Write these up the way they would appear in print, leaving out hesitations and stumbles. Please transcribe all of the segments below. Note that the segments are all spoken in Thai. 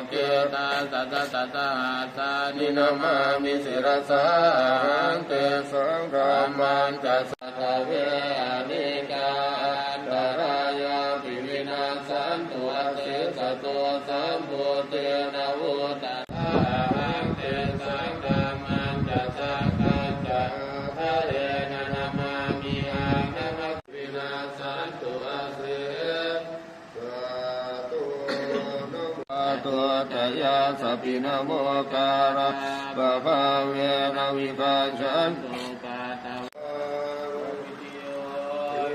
เกตาสัตตตาสานินามามิสิรสาเตสังฆามันจัสสะเวอนิกาอันตรายาปิวินาสันตุอเสสะโตสัมพุเตนะวุตตะหังเตสังฆามันจัสสะกัจจะทะเรนะนามามิหังนะมะวินาสันตุอเสตัวตยาสัพพินะโมการะปะภะเวนะวิภัชชันตุปะตะวิติโย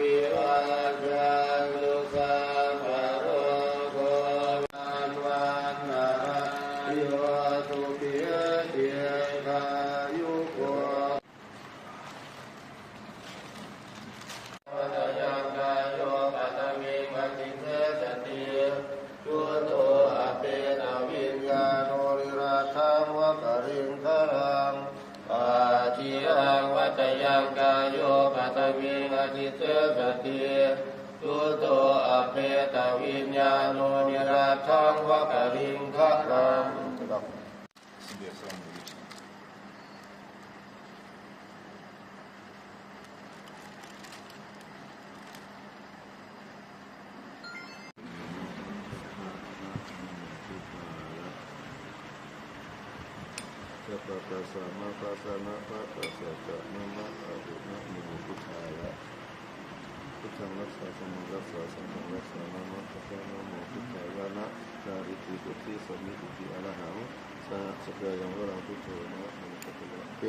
วิวัชชันตุสัพพะโรโควันวันนะริโยสุขิเตกายุโกวัฏยังกายโยปัตตมิปฏิเสสติยุโตอะเปตวิญญาโนริราชังวะกริงครังปาจิยังวัจยังกายโยปัตตมิปฏิเสสติยุโตอะเปตวิญญาโนริราชังวะกริงครังสัพพะตัสสะมะคะสะนะภะคะสะจะนะมะอะระนะโมพุทธายะพุทธังรักษาสัมมังรักษาสังฆังรักษานะมะคะสะนะโมพุทธายะนะนาริติปุติสมิติติอะระหังสหสกายังวรังพุทโธนะโมตัสสะเก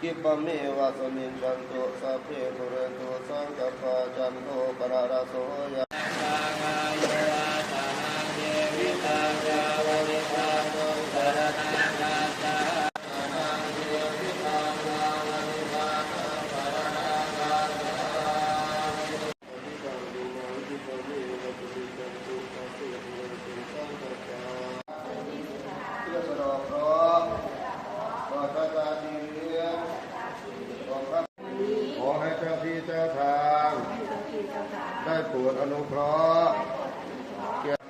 กิปะเมวะสมิงจันโตสัพเพปุเรนโตสังกัปปะจันโทปะระระโสยะได้โปรดอนุเคราะห์เกี่ยว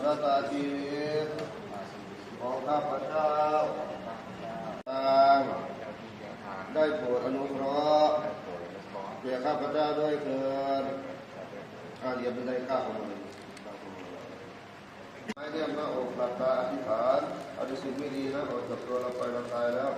ชะตาชีวิตของข้าพเจ้าได้โปรดอนุเคราะห์แก่ข้าพเจ้าด้วยเถิดเรียนเป็นได้ข้าของมันไม่เรียกหน้าอกหลับตาอธิษฐานอธิษฐานไม่ดีนะออกจากตัวเราไปเราตายแล้ว